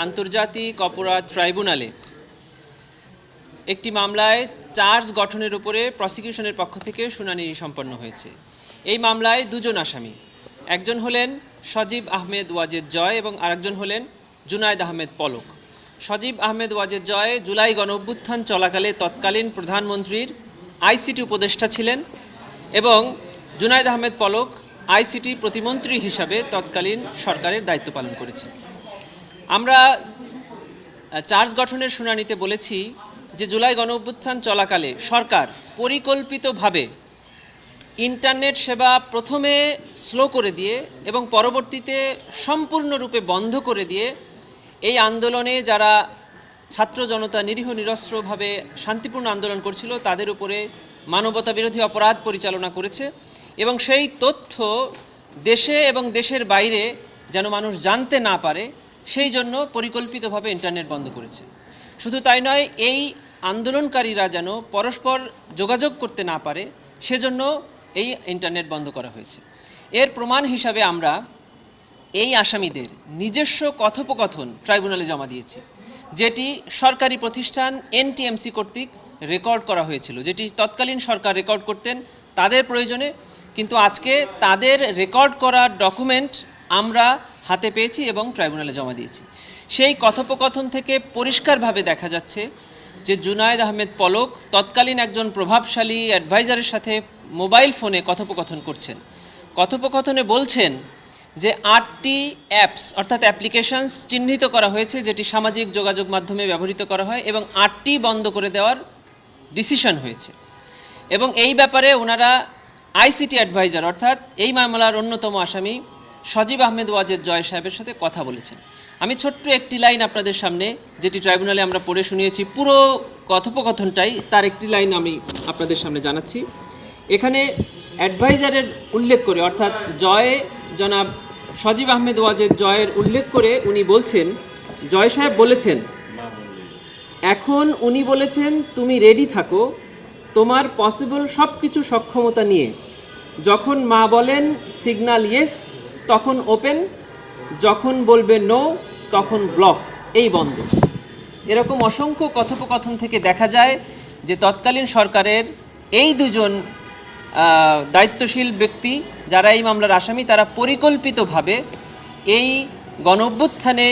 আন্তর্জাতিক অপরাধ ট্রাইব্যুনালে একটি মামলায় চার্জ গঠনের উপরে প্রসিকিউশনের পক্ষ থেকে শুনানি সম্পন্ন হয়েছে। এই মামলায় দুজন আসামি, একজন হলেন সজীব আহমেদ ওয়াজেদ জয় এবং আরেকজন হলেন জুনায়েদ আহমেদ পলক। সজীব আহমেদ ওয়াজেদ জয় জুলাই গণঅভ্যুত্থান চলাকালে তৎকালীন প্রধানমন্ত্রীর আইসিটি উপদেষ্টা ছিলেন এবং জুনায়েদ আহমেদ পলক আইসিটি প্রতিমন্ত্রী হিসাবে তৎকালীন সরকারের দায়িত্ব পালন করেছেন। আমরা চার্জ গঠনের শুনানিতে বলেছি যে জুলাই গণঅভ্যুত্থান চলাকালে সরকার পরিকল্পিতভাবে ইন্টারনেট সেবা প্রথমে স্লো করে দিয়ে এবং পরবর্তীতে সম্পূর্ণরূপে বন্ধ করে দিয়ে এই আন্দোলনে যারা ছাত্র জনতা নিরীহ নিরস্ত্রভাবে শান্তিপূর্ণ আন্দোলন করছিল তাদের উপরে মানবতা বিরোধী অপরাধ পরিচালনা করেছে এবং সেই তথ্য দেশে এবং দেশের বাইরে যেন মানুষ জানতে না পারে সেই জন্য পরিকল্পিতভাবে ইন্টারনেট বন্ধ করেছে। শুধু তাই নয়, এই আন্দোলনকারীরা যেন পরস্পর যোগাযোগ করতে না পারে সেজন্য এই ইন্টারনেট বন্ধ করা হয়েছে। এর প্রমাণ হিসাবে আমরা এই আসামিদের নিজস্ব কথোপকথন ট্রাইব্যুনালে জমা দিয়েছি, যেটি সরকারি প্রতিষ্ঠান এনটিএমসি কর্তৃক রেকর্ড করা হয়েছিল, যেটি তৎকালীন সরকার রেকর্ড করতেন তাদের প্রয়োজনে, কিন্তু আজকে তাদের রেকর্ড করা ডকুমেন্ট আমরা হাতে পেয়েছি এবং ট্রাইব্যুনালে জমা দিয়েছি। সেই কথোপকথন থেকে পরিষ্কারভাবে দেখা যাচ্ছে যে জুনায়েদ আহমেদ পলক তৎকালীন একজন প্রভাবশালী অ্যাডভাইজারের সাথে মোবাইল ফোনে কথোপকথন করছেন। কথোপকথনে বলছেন যে 8টি অ্যাপস অর্থাৎ অ্যাপ্লিকেশনস চিহ্নিত করা হয়েছে যেটি সামাজিক যোগাযোগ মাধ্যমে ব্যবহৃত করা হয় এবং 8টি বন্ধ করে দেওয়ার ডিসিশন হয়েছে এবং এই ব্যাপারে ওনারা আইসিটি অ্যাডভাইজার অর্থাৎ এই মামলার অন্যতম আসামি সজীব আহমেদ ওয়াজেদ জয় সাহেবের সাথে কথা বলেছেন। আমি ছোট্ট একটি লাইন আপনাদের সামনে, যেটি ট্রাইব্যুনালে আমরা পড়ে শুনিয়েছি, পুরো কথোপকথনটাই তার একটি লাইন আমি আপনাদের সামনে জানাচ্ছি। এখানে অ্যাডভাইজারের উল্লেখ করে অর্থাৎ জনাব সজীব আহমেদ ওয়াজেদ জয়ের উল্লেখ করে উনি বলছেন, জয় সাহেব বলেছেন, এখন উনি বলেছেন তুমি রেডি থাকো তোমার পসিবল সব কিছু সক্ষমতা নিয়ে, যখন মা বলেন সিগন্যাল ইয়েস তখন ওপেন, যখন বলবে নো তখন ব্লক, এই বন্ধ। এরকম অসংখ্য কথোপকথন থেকে দেখা যায় যে তৎকালীন সরকারের এই দুজন দায়িত্বশীল ব্যক্তি যারা এই মামলার আসামি তারা পরিকল্পিতভাবে এই গণঅভ্যুত্থানে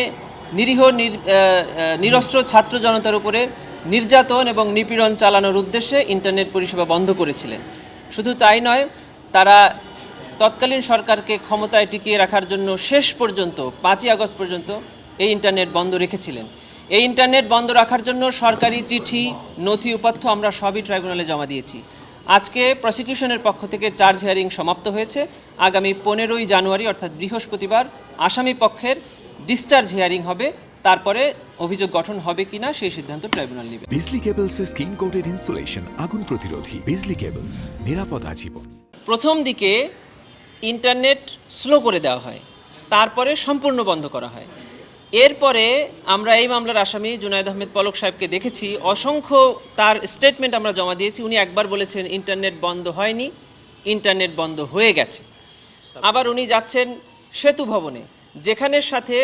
নিরীহ নিরস্ত্র ছাত্র জনতার উপরে নির্যাতন এবং নিপীড়ন চালানোর উদ্দেশ্যে ইন্টারনেট পরিষেবা বন্ধ করেছিলেন। শুধু তাই নয়, তারা তৎকালীন সরকারকে ক্ষমতায় টিকিয়ে রাখার জন্য শেষ পর্যন্ত 5ই আগস্ট পর্যন্ত এই ইন্টারনেট বন্ধ রেখেছিলেন। এই ইন্টারনেট বন্ধ রাখার জন্য সরকারি চিঠি, নথি উপাত্ত আমরা সবই ট্রাইব্যুনালে জমা দিয়েছি। আজকে প্রসিকিউশনের পক্ষ থেকে চার্জ হিয়ারিং সমাপ্ত হয়েছে। আগামী 15ই জানুয়ারি অর্থাৎ বৃহস্পতিবার আসামি পক্ষের ডিসচার্জ হিয়ারিং হবে, তারপরে অভিযোগ গঠন হবে কিনা সেই সিদ্ধান্ত ট্রাইব্যুনাল নেবে। বিজলি কেবলসের স্কিন কোটেড ইনসুলেশন আগুন প্রতিরোধী। বিজলি কেবলস, নিরাপদ আজীবন। প্রথম দিকে ইন্টারনেট স্লো করে দেওয়া হয়, তারপরে সম্পূর্ণ বন্ধ করা হয়। এরপরে আমরা এই মামলার আসামি জুনায়েদ আহমেদ পলক সাহেবকে দেখেছি, অসংখ্য তার স্টেটমেন্ট আমরা জমা দিয়েছি। উনি একবার বলেছেন ইন্টারনেট বন্ধ হয়নি, ইন্টারনেট বন্ধ হয়ে গেছে। আবার উনি যাচ্ছেন সেতু ভবনে, যেখানের সাথে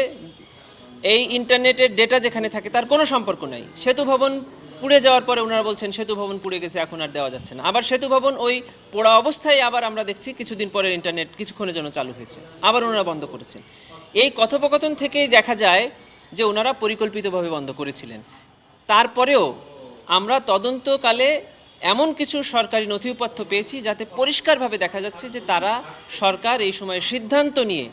এই ইন্টারনেটের ডেটা যেখানে থাকে তার কোনো সম্পর্ক নাই। সেতু ভবন পুড়ে যাওয়ার পরে ওনারা বলছেন সেতু ভবন পুড়ে গেছে, এখন আর দেওয়া যাচ্ছে না। আবার সেতু ভবন ওই পোড়া অবস্থায় আবার আমরা দেখছি কিছুদিন পরে ইন্টারনেট কিছুক্ষণের জন্য চালু হয়েছে, আবার ওনারা বন্ধ করেছেন। এই কথোপকথন থেকেই দেখা যায় যে ওনারা পরিকল্পিতভাবে বন্ধ করেছিলেন। তারপরেও আমরা তদন্তকালে এমন কিছু সরকারি নথিপত্র পেয়েছি যাতে পরিষ্কারভাবে দেখা যাচ্ছে যে তারা সরকার এই সময় সিদ্ধান্ত নিয়ে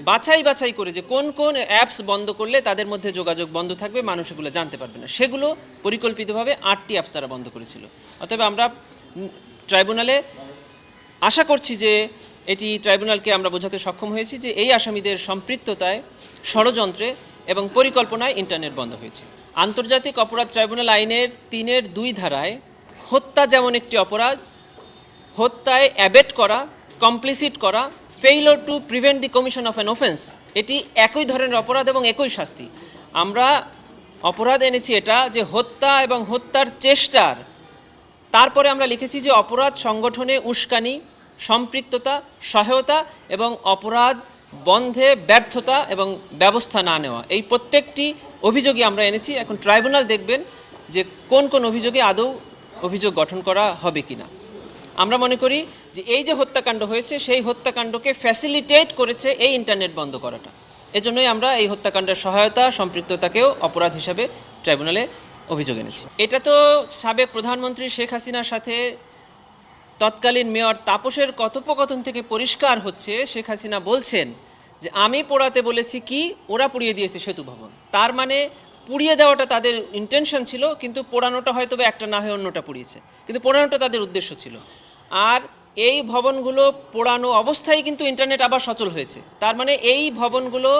বাছাই করে যে কোন কোন অ্যাপস বন্ধ করলে তাদের মধ্যে যোগাযোগ বন্ধ থাকবে, মানুষ এগুলো জানতে পারবে না, সেগুলো পরিকল্পিতভাবে 8টি অ্যাপস তারা বন্ধ করেছিল। অতএব আমরা ট্রাইব্যুনালে আশা করছি যে এটি ট্রাইব্যুনালকে আমরা বোঝাতে সক্ষম হয়েছি যে এই আসামিদের সম্পৃক্ততায়, ষড়যন্ত্রে এবং পরিকল্পনায় ইন্টারনেট বন্ধ হয়েছে। আন্তর্জাতিক অপরাধ ট্রাইব্যুনাল আইনের 3-2 ধারায় হত্যা যেমন একটি অপরাধ, হত্যায় অ্যাবেট করা, কমপ্লিসিট করা, failure to prevent the commission of an offence, এটি একই ধরনের অপরাধ এবং একই শাস্তি। আমরা অপরাধ এনেছি এটা যে হত্যা এবং হত্যার চেষ্টার, তারপরে আমরা লিখেছি যে অপরাধ সংগঠনে উস্কানি, সম্পৃক্ততা, সহায়তা এবং অপরাধ বন্ধে ব্যর্থতা এবং ব্যবস্থা না নেওয়া, এই প্রত্যেকটি অভিযোগই আমরা এনেছি। এখন ট্রাইব্যুনাল দেখবেন যে কোন কোন অভিযোগে আদৌ অভিযোগ গঠন করা হবে কিনা। আমরা মনে করি যে এই যে হত্যাকাণ্ড হয়েছে সেই হত্যাকাণ্ডকে ফ্যাসিলিটেট করেছে এই ইন্টারনেট বন্ধ করাটা। এজন্যই আমরা এই হত্যাকাণ্ডের সহায়তা সম্পৃক্ততাকেও অপরাধ হিসাবে ট্রাইব্যুনালে অভিযোগ এনেছি। এটা তো সাবেক প্রধানমন্ত্রী শেখ হাসিনার সাথে তৎকালীন মেয়র তাপসের কথোপকথন থেকে পরিষ্কার হচ্ছে, শেখ হাসিনা বলছেন যে আমি পোড়াতে বলেছি কি, ওরা পুড়িয়ে দিয়েছে সেতু ভবন। তার মানে পুড়িয়ে দেওয়াটা তাদের ইন্টেনশন ছিল, কিন্তু পোড়ানোটা হয়তো বা একটা না হয়ে অন্যটা পুড়িয়েছে, কিন্তু পোড়ানোটা তাদের উদ্দেশ্য ছিল। আর এই ভবনগুলো পোড়ানো অবস্থায় কিন্তু ইন্টারনেট আবার সচল হয়েছে। তার মানে এই ভবনগুলো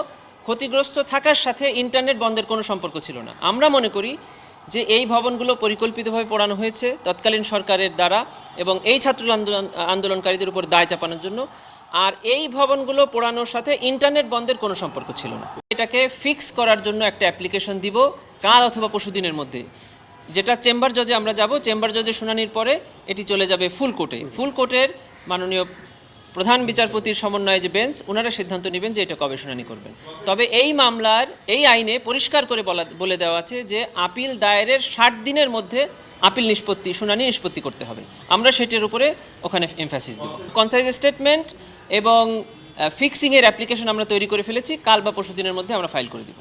ক্ষতিগ্রস্ত থাকার সাথে ইন্টারনেট বন্ধের কোনো সম্পর্ক ছিল না। আমরা মনে করি যে এই ভবনগুলো পরিকল্পিতভাবে পোড়ানো হয়েছে তৎকালীন সরকারের দ্বারা এবং এই ছাত্র আন্দোলনকারীদের উপর দায় চাপানোর জন্য। আর এই ভবনগুলো পোড়ানোর সাথে ইন্টারনেট বন্ধের কোনো সম্পর্ক ছিল না। এটাকে ফিক্স করার জন্য একটা অ্যাপ্লিকেশন দিব কাল অথবা পরশুদিনের মধ্যে, যেটা চেম্বার জজে আমরা যাব। চেম্বার জজে শুনানির পরে এটি চলে যাবে ফুল কোর্টে। ফুল কোর্টের মাননীয় প্রধান বিচারপতির সমন্বয়ে যে বেঞ্চ, ওনারা সিদ্ধান্ত নেবেন যে এটা কবে শুনানি করবেন। তবে এই মামলার এই আইনে পরিষ্কার করে বলে দেওয়া আছে যে আপিল দায়েরের 60 দিনের মধ্যে আপিল শুনানি নিষ্পত্তি করতে হবে। আমরা সেটার উপরে ওখানে এমফাসিস দেব। কনসাইজ স্টেটমেন্ট এবং ফিক্সিংয়ের অ্যাপ্লিকেশন আমরা তৈরি করে ফেলেছি, কাল বা পরশু দিনের মধ্যে আমরা ফাইল করে দেব।